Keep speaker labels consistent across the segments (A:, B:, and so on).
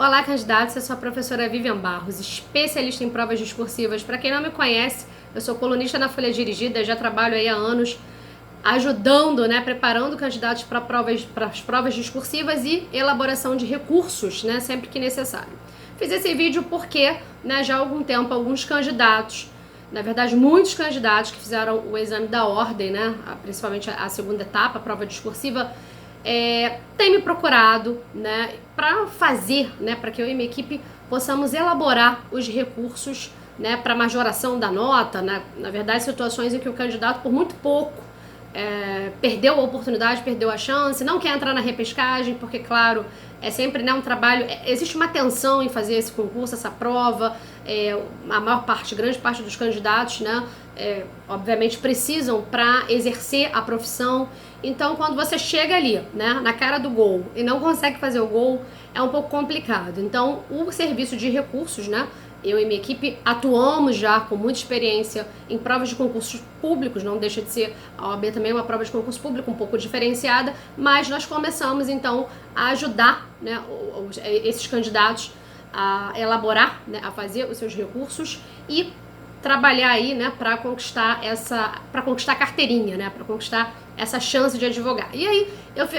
A: Olá, candidatos, eu sou a professora Vivian Barros, especialista em provas discursivas. Para quem não me conhece, eu sou colunista na Folha Dirigida, já trabalho aí há anos ajudando, preparando candidatos para as provas discursivas e elaboração de recursos, sempre que necessário. Fiz esse vídeo porque, já há algum tempo, alguns candidatos, na verdade, muitos candidatos que fizeram o exame da ordem, principalmente a segunda etapa, a prova discursiva, tem me procurado, para fazer, para que eu e minha equipe possamos elaborar os recursos, para majoração da nota, na verdade, situações em que o candidato, por muito pouco, perdeu a oportunidade, perdeu a chance, não quer entrar na repescagem, porque, claro, é sempre um trabalho, existe uma tensão em fazer esse concurso, essa prova, a maior parte, grande parte dos candidatos, obviamente precisam para exercer a profissão. Então, quando você chega ali, na cara do gol e não consegue fazer o gol, é um pouco complicado. Então, o serviço de recursos, eu e minha equipe atuamos já com muita experiência em provas de concursos públicos, não deixa de ser, a OAB também é uma prova de concurso público um pouco diferenciada, mas nós começamos então a ajudar esses candidatos a elaborar, a fazer os seus recursos e trabalhar aí, para conquistar a carteirinha, para conquistar essa chance de advogar. E aí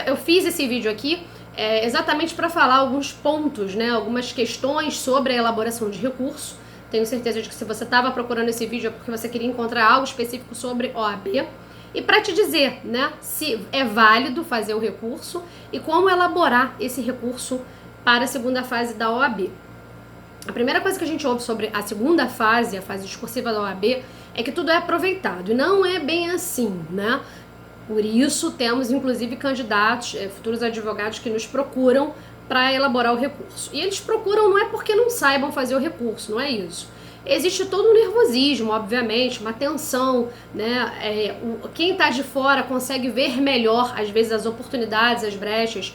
A: eu fiz esse vídeo aqui exatamente para falar alguns pontos, algumas questões sobre a elaboração de recurso. Tenho certeza de que se você estava procurando esse vídeo é porque você queria encontrar algo específico sobre OAB. E para te dizer, se é válido fazer o recurso e como elaborar esse recurso para a segunda fase da OAB. A primeira coisa que a gente ouve sobre a segunda fase, a fase discursiva da OAB, é que tudo é aproveitado. E não é bem assim, Por isso, temos, inclusive, candidatos, futuros advogados que nos procuram para elaborar o recurso. E eles procuram não é porque não saibam fazer o recurso, não é isso. Existe todo um nervosismo, obviamente, uma tensão, quem está de fora consegue ver melhor, às vezes, as oportunidades, as brechas.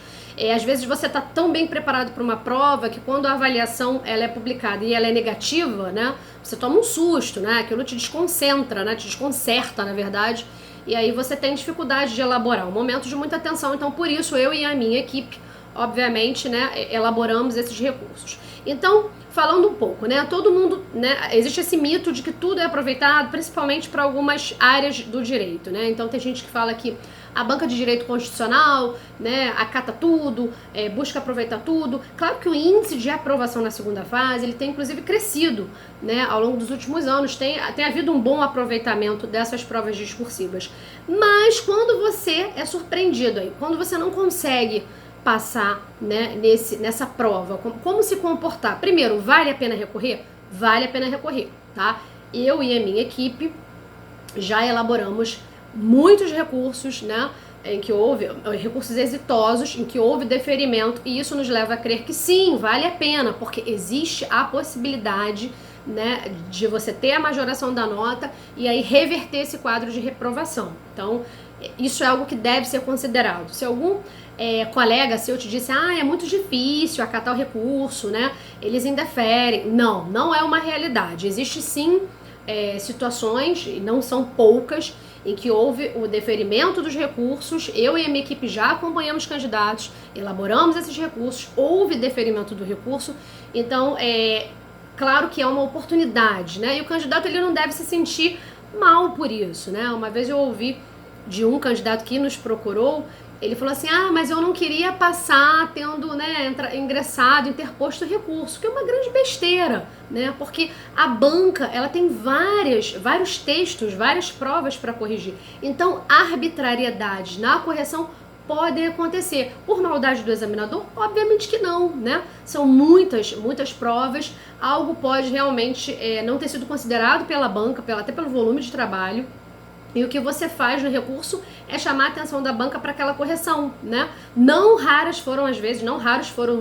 A: Às vezes você está tão bem preparado para uma prova que quando a avaliação ela é publicada e ela é negativa, você toma um susto, aquilo te desconcentra, te desconcerta, na verdade. E aí você tem dificuldade de elaborar, um momento de muita tensão. Então, por isso, eu e a minha equipe, obviamente, elaboramos esses recursos. Então, falando um pouco, todo mundo, existe esse mito de que tudo é aproveitado, principalmente para algumas áreas do direito, Então, tem gente que fala que a banca de direito constitucional, acata tudo, busca aproveitar tudo. Claro que o índice de aprovação na segunda fase, ele tem inclusive crescido, ao longo dos últimos anos. Tem havido um bom aproveitamento dessas provas discursivas. Mas quando você é surpreendido aí, quando você não consegue passar, nessa prova, como se comportar? Primeiro, vale a pena recorrer? Vale a pena recorrer, tá? Eu e a minha equipe já elaboramos muitos recursos, em que houve recursos exitosos, em que houve deferimento, e isso nos leva a crer que sim, vale a pena, porque existe a possibilidade, de você ter a majoração da nota e aí reverter esse quadro de reprovação. Então, isso é algo que deve ser considerado. Se algum colega seu te disse, é muito difícil acatar o recurso, eles indeferem. Não é uma realidade. Existe sim situações, e não são poucas, em que houve o deferimento dos recursos. Eu e a minha equipe já acompanhamos candidatos, elaboramos esses recursos, houve deferimento do recurso. Então, claro que é uma oportunidade, e o candidato ele não deve se sentir mal por isso, Uma vez eu ouvi de um candidato que nos procurou, ele falou assim, mas eu não queria passar tendo, ingressado, interposto recurso, que é uma grande besteira, porque a banca, ela tem vários textos, várias provas para corrigir. Então, arbitrariedades na correção podem acontecer. Por maldade do examinador? Obviamente que não, São muitas provas, algo pode realmente não ter sido considerado pela banca, até pelo volume de trabalho. E o que você faz no recurso é chamar a atenção da banca para aquela correção, Não raros foram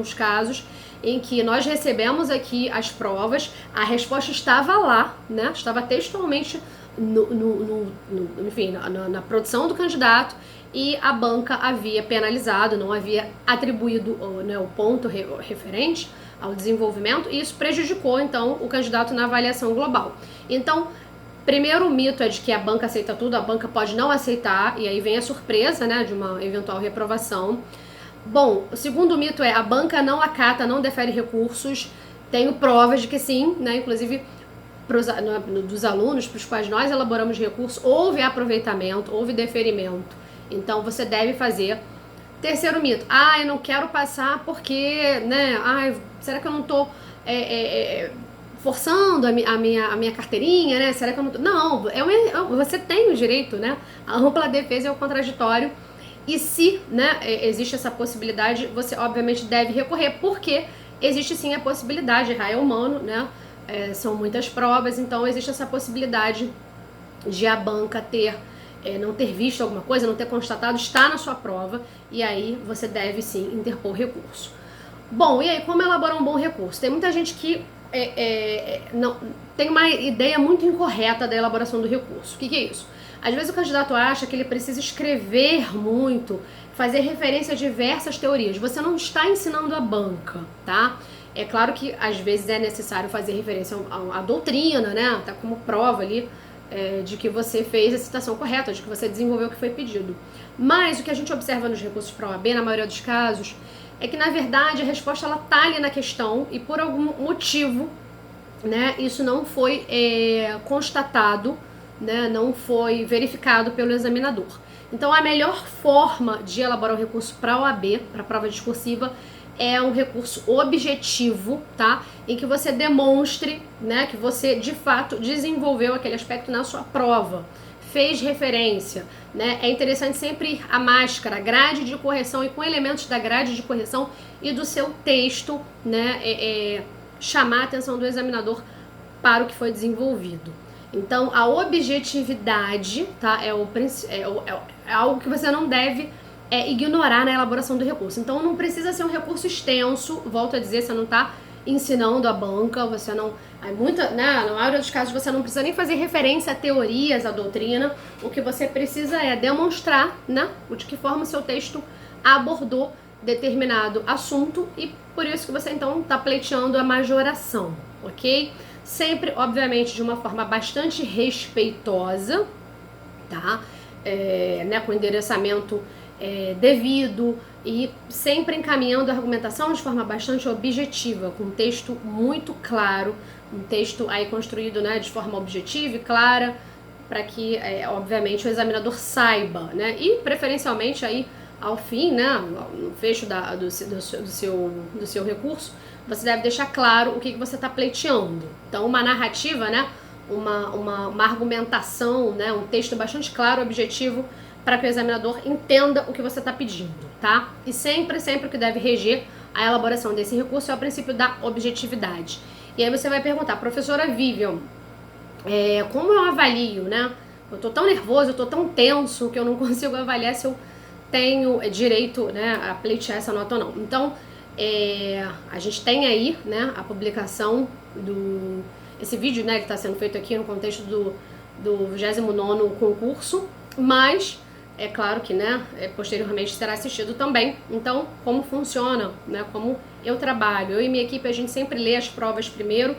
A: os casos em que nós recebemos aqui as provas, a resposta estava lá, Estava textualmente na produção do candidato e a banca havia penalizado, não havia atribuído o ponto referente ao desenvolvimento e isso prejudicou, então, o candidato na avaliação global. Então, primeiro, o mito é de que a banca aceita tudo, a banca pode não aceitar, e aí vem a surpresa, de uma eventual reprovação. Bom, o segundo mito é: a banca não acata, não defere recursos. Tenho provas de que sim, né? Inclusive dos alunos para os quais nós elaboramos recurso, houve aproveitamento, houve deferimento. Então você deve fazer. Terceiro mito: eu não quero passar porque, né? Será que eu não tô forçando a minha carteirinha, né? Será que eu não tô... Não, você tem o direito, né? A ampla defesa é o contraditório. E se, né, existe essa possibilidade, você obviamente deve recorrer, porque existe sim a possibilidade, errar é humano, né? São muitas provas, então existe essa possibilidade de a banca não ter visto alguma coisa, não ter constatado, está na sua prova, e aí você deve sim interpor recurso. Bom, e aí, como elaborar um bom recurso? Tem muita gente que não tem uma ideia muito incorreta da elaboração do recurso. O que é isso? Às vezes o candidato acha que ele precisa escrever muito, fazer referência a diversas teorias. Você não está ensinando a banca, tá? É claro que às vezes é necessário fazer referência à doutrina, né? Tá como prova ali de que você fez a citação correta, de que você desenvolveu o que foi pedido. Mas o que a gente observa nos recursos para a OAB, na maioria dos casos, é que na verdade a resposta ela tá ali na questão e por algum motivo, né, isso não foi constatado, né, não foi verificado pelo examinador. Então a melhor forma de elaborar o recurso para a OAB, para a prova discursiva, é um recurso objetivo, tá? Em que você demonstre, né, que você de fato desenvolveu aquele aspecto na sua prova, fez referência, né? É interessante sempre ir à máscara, grade de correção e com elementos da grade de correção e do seu texto, né, chamar a atenção do examinador para o que foi desenvolvido. Então a objetividade, tá? É algo que você não deve ignorar na elaboração do recurso. Então não precisa ser um recurso extenso, volto a dizer, você não está ensinando a banca, você não... na maioria dos casos você não precisa nem fazer referência a teorias, a doutrina, o que você precisa é demonstrar, né, de que forma o seu texto abordou determinado assunto e por isso que você então está pleiteando a majoração, ok? Sempre, obviamente, de uma forma bastante respeitosa, tá? Né, com endereçamento devido e sempre encaminhando a argumentação de forma bastante objetiva, com um texto muito claro, um texto aí construído, né, de forma objetiva e clara, para que, obviamente, o examinador saiba, né, e preferencialmente aí ao fim, né, no fecho do seu recurso, você deve deixar claro o que você está pleiteando. Então, uma narrativa, né, uma argumentação, né, um texto bastante claro, objetivo, para que o examinador entenda o que você está pedindo, tá? E sempre o que deve reger a elaboração desse recurso é o princípio da objetividade. E aí você vai perguntar: professora Vivian, como eu avalio, né? Eu tô tão nervoso, eu tô tão tenso que eu não consigo avaliar se eu tenho direito, né, a pleitear essa nota ou não. Então, a gente tem aí, né, a publicação esse vídeo, né, que está sendo feito aqui no contexto do 29º concurso, mas é claro que, né, posteriormente será assistido também. Então, como funciona, né, como eu trabalho, eu e minha equipe, a gente sempre lê as provas primeiro,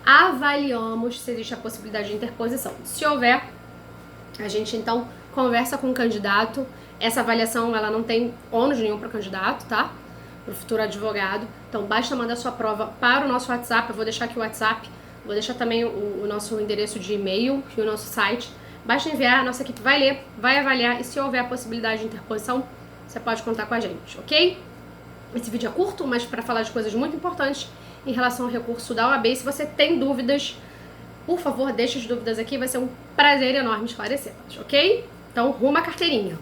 A: avaliamos se existe a possibilidade de interposição. Se houver, a gente então conversa com o candidato. Essa avaliação, ela não tem ônus nenhum para o candidato, tá? Para o futuro advogado. Então, basta mandar sua prova para o nosso WhatsApp. Eu vou deixar aqui o WhatsApp, vou deixar também o nosso endereço de e-mail e o nosso site. Basta enviar, a nossa equipe vai ler, vai avaliar e se houver a possibilidade de interposição, você pode contar com a gente, ok? Esse vídeo é curto, mas para falar de coisas muito importantes em relação ao recurso da OAB. Se você tem dúvidas, por favor, deixe as dúvidas aqui, vai ser um prazer enorme esclarecê-las, ok? Então, rumo à carteirinha.